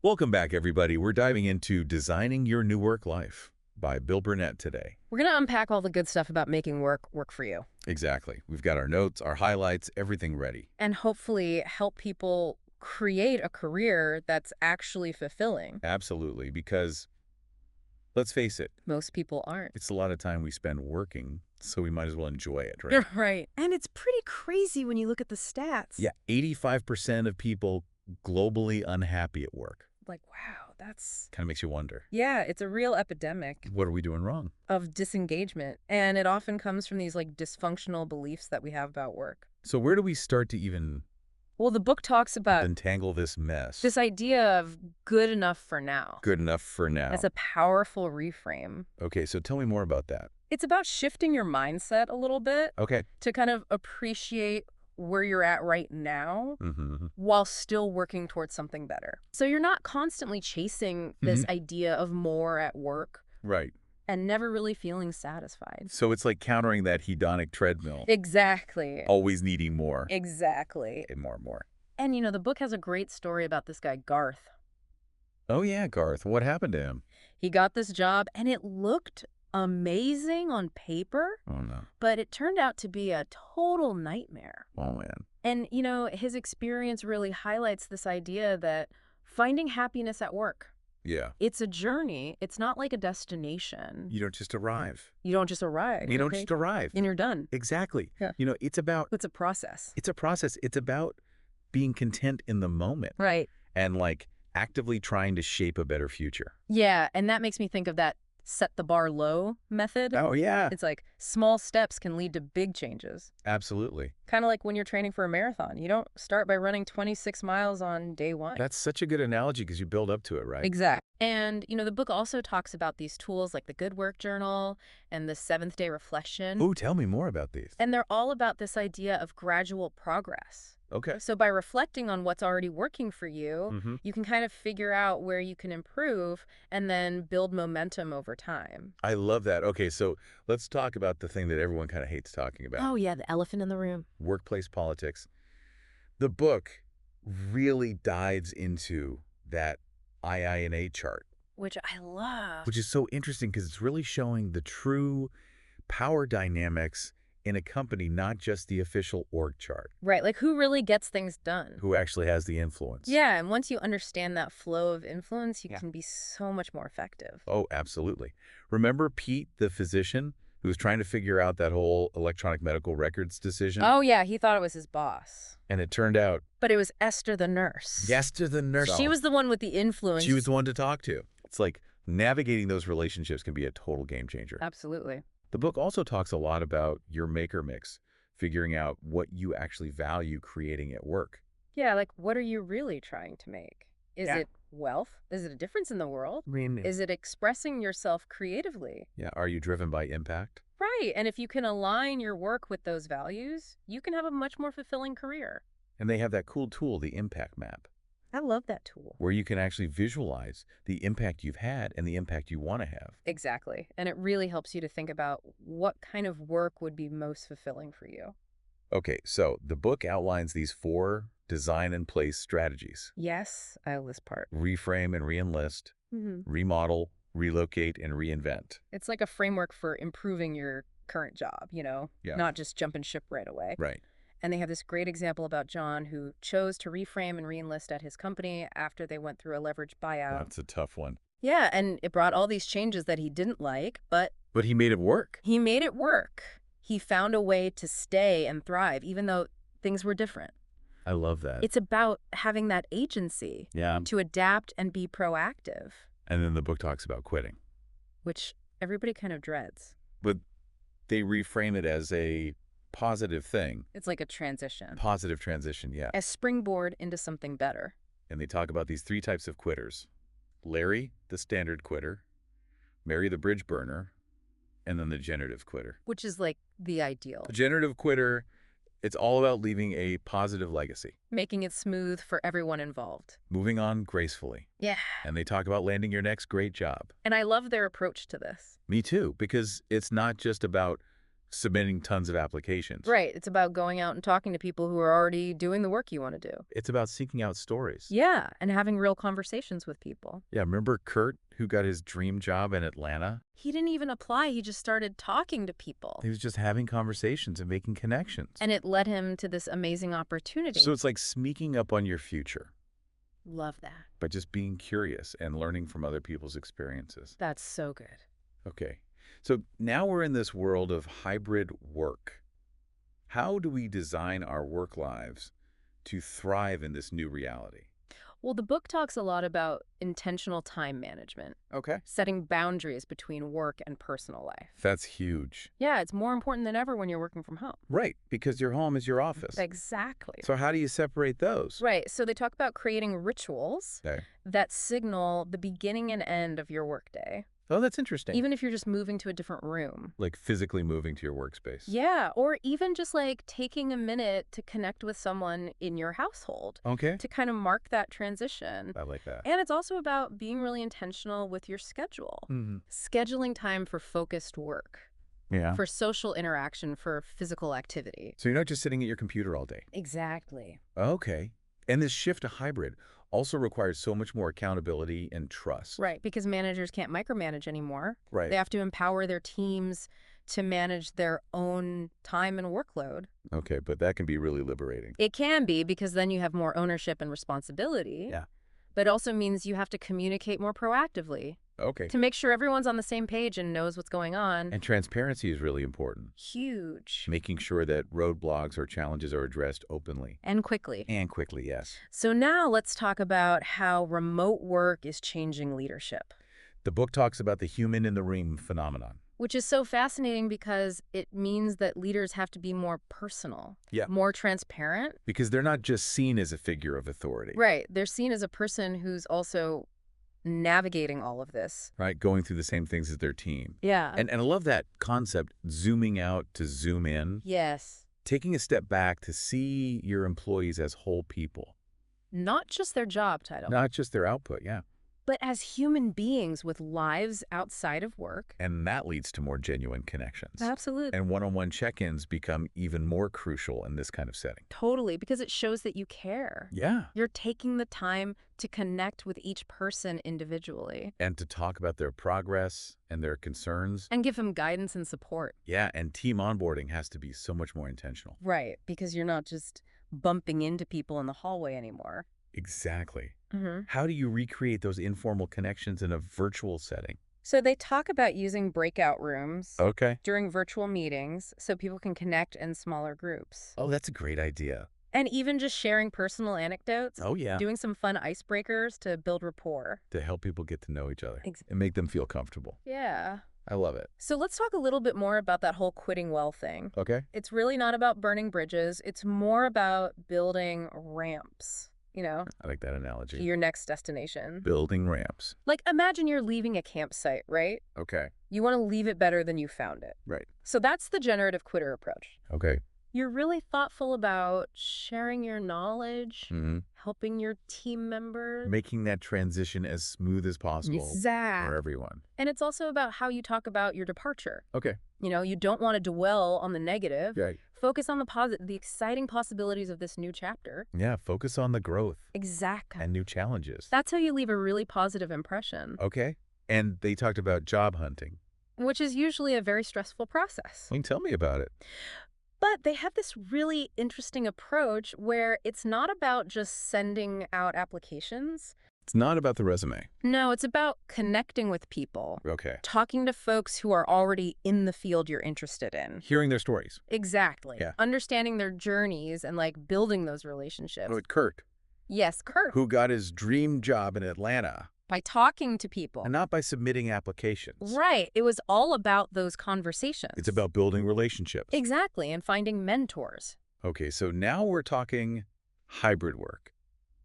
Welcome back, everybody. We're diving into Designing Your New Work Life by Bill Burnett today. We're going to unpack all the good stuff about making work for you Exactly. We've got our notes, our highlights, everything ready. and hopefully help people create a career that's actually fulfilling. Absolutely, because let's face it, Most people aren't. it's a lot of time we spend working, so we might as well enjoy it, right? Right. And it's pretty crazy when you look at the stats. Yeah, 85% of people globally unhappy at work. Like, wow, that's... Kind of makes you wonder, Yeah, it's a real epidemic what are we doing wrong? of disengagement. And it often comes from these dysfunctional beliefs that we have about work. So where do we start to even Well, the book talks about untangle this mess? this idea of good enough for now. Good enough for now. As a powerful reframe. Okay, so tell me more about that. It's about shifting your mindset a little bit Okay. to kind of appreciate where you're at right now Mm-hmm. while still working towards something better. So you're not constantly chasing this idea of more at work Right. and never really feeling satisfied. So it's like countering that hedonic treadmill, Exactly. always needing more Exactly. and more and more. And, the book has a great story about this guy, Garth. Oh, yeah, Garth. What happened to him? He got this job, and it looked amazing on paper, Oh, no. but it turned out to be a total nightmare. Oh, man. And, his experience really highlights this idea that finding happiness at work, Yeah. it's a journey. It's not like a destination. You don't just arrive. You don't just arrive. You don't okay? just arrive. And you're done. Exactly. Yeah. It's about, It's a process. it's a process. It's about being content in the moment Right. and actively trying to shape a better future. Yeah, and that makes me think of that set the bar low method. Oh, yeah. It's like small steps can lead to big changes. Absolutely. Kind of like when you're training for a marathon. You don't start by running 26 miles on day one. That's such a good analogy because you build up to it, right? Exactly. And, the book also talks about these tools like the Good Work Journal and the Seventh Day Reflection. Ooh, tell me more about these. And they're all about this idea of gradual progress. Okay. So by reflecting on what's already working for you, Mm-hmm. you can kind of figure out where you can improve and then build momentum over time. I love that. Okay, so let's talk about the thing that everyone kind of hates talking about. Oh, yeah, the elephant in the room. Workplace politics. The book really dives into that II&A chart, Which I love. which is so interesting because it's really showing the true power dynamics in a company, not just the official org chart, Right, like who really gets things done. who actually has the influence. Yeah, and once you understand that flow of influence, you Yeah. can be so much more effective. Oh, absolutely. Remember Pete, the physician, who was trying to figure out that whole electronic medical records decision? Oh, yeah, he thought it was his boss. And it turned out, But it was Esther the nurse. yes, to the nurse. She was the one with the influence. She was the one to talk to. It's like navigating those relationships can be a total game changer. Absolutely. The book also talks a lot about your maker mix, figuring out what you actually value creating at work. Yeah, like what are you really trying to make? Is Yeah. it wealth? Is it a difference in the world? Is Is it expressing yourself creatively? yeah, are you driven by impact? Right, and if you can align your work with those values, you can have a much more fulfilling career. And they have that cool tool, the impact map, I love that tool. where you can actually visualize the impact you've had and the impact you want to have. Exactly. And it really helps you to think about what kind of work would be most fulfilling for you. Okay, so the book outlines these 4 design and place strategies: Yes, I love this part. reframe and reenlist, remodel, relocate, and reinvent. It's like a framework for improving your current job, Yeah. not just jumping ship right away. Right. And they have this great example about John who chose to reframe and reenlist at his company after they went through a leveraged buyout. That's a tough one. Yeah, and it brought all these changes that he didn't like, but But he made it work. he made it work. He found a way to stay and thrive, even though things were different. I love that. It's about having that agency Yeah. to adapt and be proactive, And then the book talks about quitting. which everybody kind of dreads. But they reframe it as a positive thing. It's like a transition, Positive transition, yeah. a springboard into something better. And they talk about these 3 types of quitters. Larry, the standard quitter, Mary, the bridge burner, and then the generative quitter. Which is like the ideal. The generative quitter, it's all about leaving a positive legacy, Making it smooth for everyone involved. moving on gracefully. Yeah. And they talk about landing your next great job. And I love their approach to this. Me too, because it's not just about submitting tons of applications. Right. It's about going out and talking to people who are already doing the work you want to do. It's about seeking out stories. Yeah, and having real conversations with people. Yeah, remember Kurt, who got his dream job in Atlanta? He didn't even apply. He just started talking to people. He was just having conversations and making connections. And it led him to this amazing opportunity. So it's like sneaking up on your future Love that. by just being curious and learning from other people's experiences. That's so good. Okay. So now we're in this world of hybrid work. How do we design our work lives to thrive in this new reality? Well, the book talks a lot about intentional time management, Okay. setting boundaries between work and personal life. That's huge. Yeah, it's more important than ever when you're working from home. Right, because your home is your office. Exactly. So how do you separate those? Right, so they talk about creating rituals Okay. that signal the beginning and end of your workday, Oh, that's interesting. even if you're just moving to a different room. Like physically moving to your workspace. Yeah, or even just like taking a minute to connect with someone in your household Okay. to kind of mark that transition. I like that. And it's also about being really intentional with your schedule. Mm-hmm. Scheduling time for focused work, Yeah. for social interaction, for physical activity. So you're not just sitting at your computer all day. Exactly. Okay. And this shift to hybrid also requires so much more accountability and trust. Right, because managers can't micromanage anymore. Right. They have to empower their teams to manage their own time and workload. Okay, but that can be really liberating. It can be, because then you have more ownership and responsibility. Yeah. But it also means you have to communicate more proactively Okay. to make sure everyone's on the same page and knows what's going on. And transparency is really important. Huge. Making sure that roadblocks or challenges are addressed openly. And quickly. And quickly, yes. So now let's talk about how remote work is changing leadership, The book talks about the human in the room phenomenon. which is so fascinating because it means that leaders have to be more personal, Yeah. more transparent. Because they're not just seen as a figure of authority. Right. They're seen as a person who's also navigating all of this. Right? Going through the same things as their team. Yeah. And I love that concept, zooming out to zoom in. Yes. Taking a step back to see your employees as whole people. Not just their job title, Not just their output, yeah. but as human beings with lives outside of work. And that leads to more genuine connections. Absolutely. And one-on-one check-ins become even more crucial in this kind of setting. Totally, because it shows that you care. Yeah. You're taking the time to connect with each person individually And to talk about their progress and their concerns. and give them guidance and support. Yeah, and team onboarding has to be so much more intentional. Right, because you're not just bumping into people in the hallway anymore. Exactly. Mm-hmm. How do you recreate those informal connections in a virtual setting? So they talk about using breakout rooms Okay. during virtual meetings so people can connect in smaller groups. Oh, that's a great idea. And even just sharing personal anecdotes, Oh, yeah. doing some fun icebreakers to build rapport. To help people get to know each other Ex- and make them feel comfortable. Yeah. I love it. So let's talk a little bit more about that whole quitting well thing. Okay. It's really not about burning bridges. It's more about building ramps, I like that to analogy. your next destination. Building ramps. Like, imagine you're leaving a campsite, right? Okay. You want to leave it better than you found it. Right. So that's the generative quitter approach. Okay. You're really thoughtful about sharing your knowledge, Mm-hmm. helping your team members. Making that transition as smooth as possible for Exactly. everyone. And it's also about how you talk about your departure. Okay. You don't want to dwell on the negative. Right. Focus on the exciting possibilities of this new chapter. Yeah, focus on the growth Exactly. and new challenges. That's how you leave a really positive impression, Okay. And they talked about job hunting. which is usually a very stressful process. I mean, tell me about it. But they have this really interesting approach where it's not about just sending out applications. It's not about the resume. No, it's about connecting with people, Okay. talking to folks who are already in the field you're interested in. Hearing their stories. Exactly. Yeah. Understanding their journeys and building those relationships. Oh, Kurt, Yes, Kurt. who got his dream job in Atlanta, By talking to people. and not by submitting applications. Right. It was all about those conversations. It's about building relationships. Exactly. And finding mentors, Okay, so now we're talking hybrid work.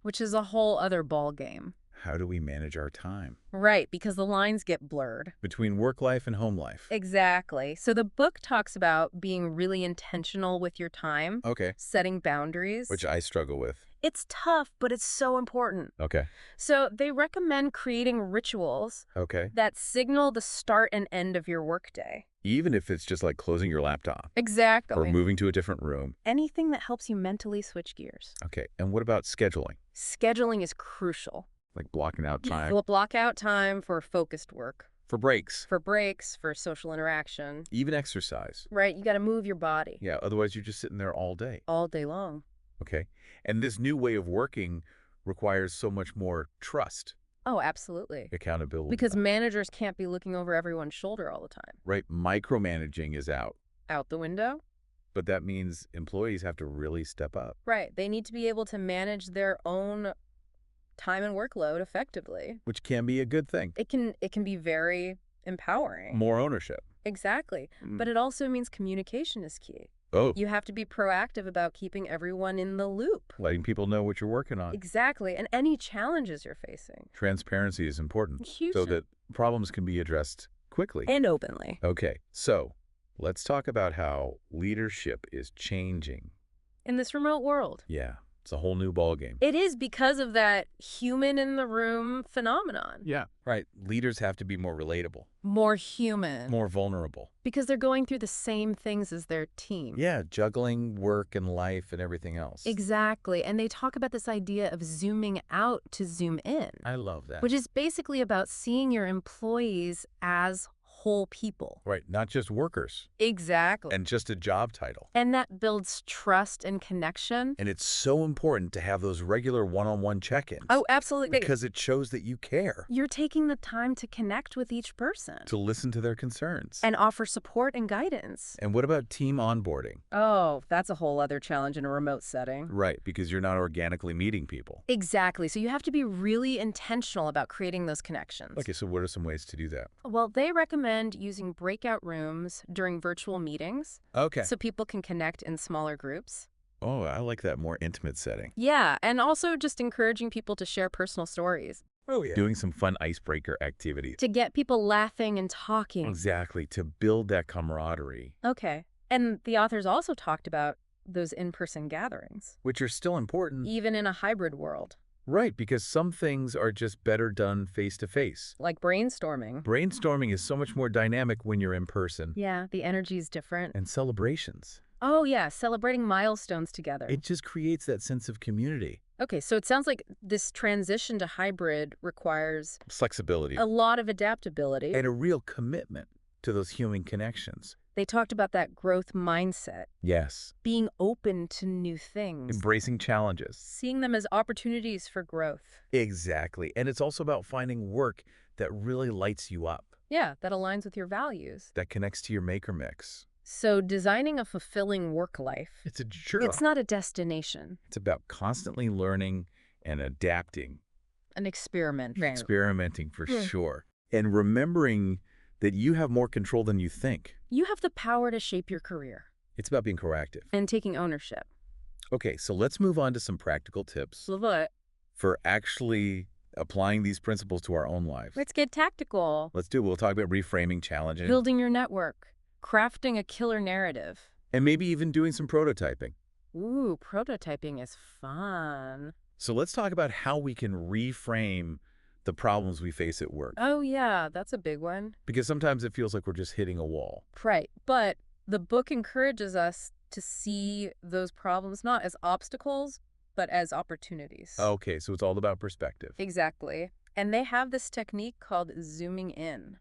which is a whole other ball game. How do we manage our time Right. Because the lines get blurred. between work life and home life? Exactly. So the book talks about being really intentional with your time, Okay, setting boundaries. which I struggle with. It's tough, but it's so important. Okay. So they recommend creating rituals Okay. that signal the start and end of your workday. Even if it's just like closing your laptop or Exactly. moving to a different room. Anything that helps you mentally switch gears. Okay. And what about scheduling? Scheduling is crucial. Like blocking out time We'll block out time for focused work, for breaks, for breaks, for social interaction. even exercise. Right? You got to move your body Yeah. Otherwise, you're just sitting there all day. all day long. Okay. And this new way of working requires so much more trust, Oh, absolutely. accountability. Because managers can't be looking over everyone's shoulder all the time. Right. Micromanaging is out. Out the window? But that means employees have to really step up. Right. They need to be able to manage their own time and workload effectively. Which can be a good thing. It can be very empowering. More ownership. Exactly. But it also means communication is key. Oh, You have to be proactive about keeping everyone in the loop. letting people know what you're working on. Exactly. And any challenges you're facing. Transparency is important Huge. so that problems can be addressed quickly. And openly. Okay, so let's talk about how leadership is changing. In this remote world. Yeah, it's a whole new ballgame. It is because of that human in the room phenomenon. Yeah, right. Leaders have to be more relatable, More human. more vulnerable. Because they're going through the same things as their team. Yeah, juggling work and life and everything else. Exactly. And they talk about this idea of zooming out to zoom in, I love that. which is basically about seeing your employees as whole people. Right, not just workers Exactly. and just a job title. And that builds trust and connection. And it's so important to have those regular one-on-one check-ins. Oh, absolutely. Because it shows that you care, You're taking the time to connect with each person to listen to their concerns. and offer support and guidance. And what about team onboarding? Oh, that's a whole other challenge in a remote setting. Right, because you're not organically meeting people. Exactly. So you have to be really intentional about creating those connections. Okay, so what are some ways to do that? Well, they recommend using breakout rooms during virtual meetings Okay. so people can connect in smaller groups. Oh, I like that more intimate setting. Yeah, and also just encouraging people to share personal stories, Oh, yeah. Doing some fun icebreaker activities. to get people laughing and talking. Exactly, to build that camaraderie, Okay. And the authors also talked about those in-person gatherings, which are still important. even in a hybrid world, Right, because some things are just better done face-to-face. like brainstorming. Brainstorming is so much more dynamic when you're in person. Yeah, the energy is different. And celebrations. Oh, yeah, celebrating milestones together. It just creates that sense of community. Okay, so it sounds like this transition to hybrid requires Flexibility. a lot of adaptability. And a real commitment to those human connections. They talked about that growth mindset, Yes. being open to new things, Embracing challenges. seeing them as opportunities for growth. Exactly. And it's also about finding work that really lights you up, Yeah, that aligns with your values. that connects to your maker mix. So designing a fulfilling work life, It's a journey. it's not a destination, It's about constantly learning and adapting, an experiment. experimenting for sure, and remembering that you have more control than you think. You have the power to shape your career It's about being proactive. and taking ownership. Okay, so let's move on to some practical tips for actually applying these principles to our own lives. Let's get tactical. Let's do it. We'll talk about reframing, challenging, Building your network, crafting a killer narrative. and maybe even doing some prototyping. Ooh, prototyping is fun. So let's talk about how we can reframe the problems we face at work. Oh, yeah, that's a big one. Because sometimes it feels like we're just hitting a wall. Right. But the book encourages us to see those problems not as obstacles, but as opportunities. Okay, so it's all about perspective. Exactly. And they have this technique called zooming in.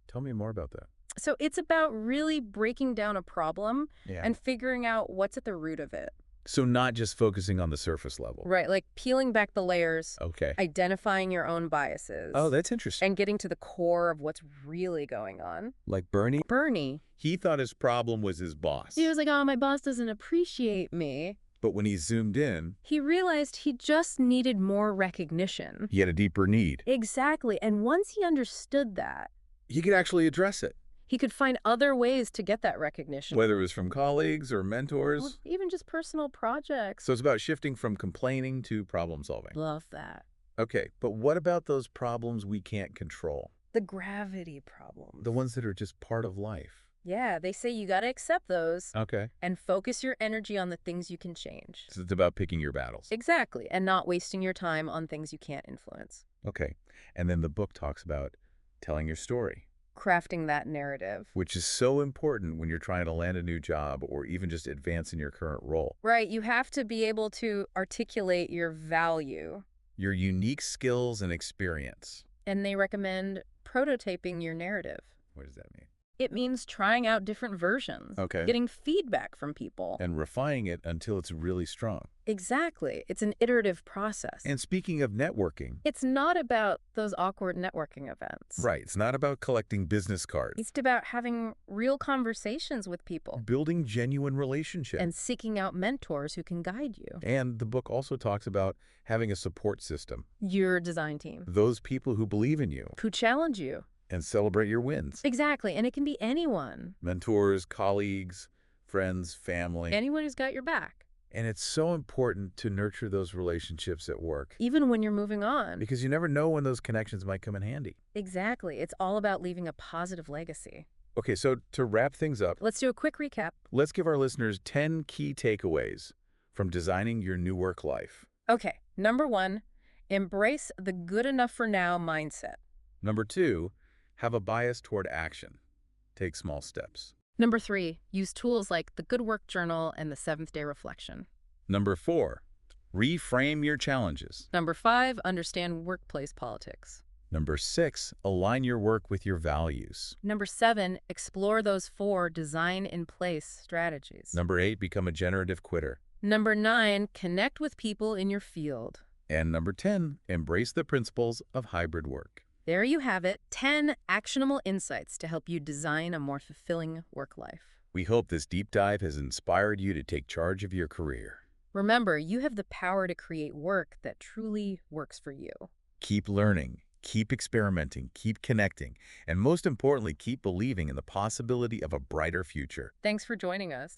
Tell me more about that. So it's about really breaking down a problem Yeah. and figuring out what's at the root of it. So not just focusing on the surface level. Right. Like peeling back the layers, Okay. identifying your own biases. Oh, that's interesting. And getting to the core of what's really going on. Like Bernie, Bernie, he thought his problem was his boss. he was like, oh, my boss doesn't appreciate me. But when he zoomed in, He realized he just needed more recognition. he had a deeper need. Exactly. And once he understood that, He could actually address it, he could find other ways to get that recognition. whether it was from colleagues or Or mentors. even just personal projects. So it's about shifting from complaining to problem solving. Love that. Okay, but what about those problems we can't control? The gravity problem. The ones that are just part of life. Yeah, they say you got to accept those Okay. and focus your energy on the things you can change. So it's about picking your battles. Exactly, and not wasting your time on things you can't influence. Okay. And then the book talks about telling your story, Crafting that narrative. which is so important when you're trying to land a new job or even just advance in your current role. Right, you have to be able to articulate your value. Your unique skills and experience. And they recommend prototyping your narrative. What does that mean? It means trying out different versions, Okay. getting feedback from people. And refining it until it's really strong. Exactly. It's an iterative process. And speaking of networking, It's not about those awkward networking events. right, it's not about collecting business cards. It's about having real conversations with people Building genuine relationships. and seeking out mentors who can guide you. And the book also talks about having a support system. Your design team, Those people who believe in you who challenge you. and celebrate your wins. Exactly. And it can be anyone. Mentors, colleagues, friends, family. Anyone who's got your back. And it's so important to nurture those relationships at work Even when you're moving on. because you never know when those connections might come in handy. Exactly. It's all about leaving a positive legacy. Okay, so to wrap things up, Let's do a quick recap. let's give our listeners 10 key takeaways from designing your new work life. Okay. Number 1, embrace the good enough for now mindset. Number 2, have a bias toward action. Take small steps. Number 3, use tools like the Good Work Journal and the 7th-day reflection. Number 4, reframe your challenges. Number 5, understand workplace politics. Number 6, align your work with your values. Number 7, explore those 4 design-in-place strategies. Number 8, become a generative quitter. Number 9, connect with people in your field. And number 10, embrace the principles of hybrid work. There you have it, 10 actionable insights to help you design a more fulfilling work life. We hope this deep dive has inspired you to take charge of your career. Remember, you have the power to create work that truly works for you. Keep learning, keep experimenting, keep connecting, and most importantly, keep believing in the possibility of a brighter future. Thanks for joining us.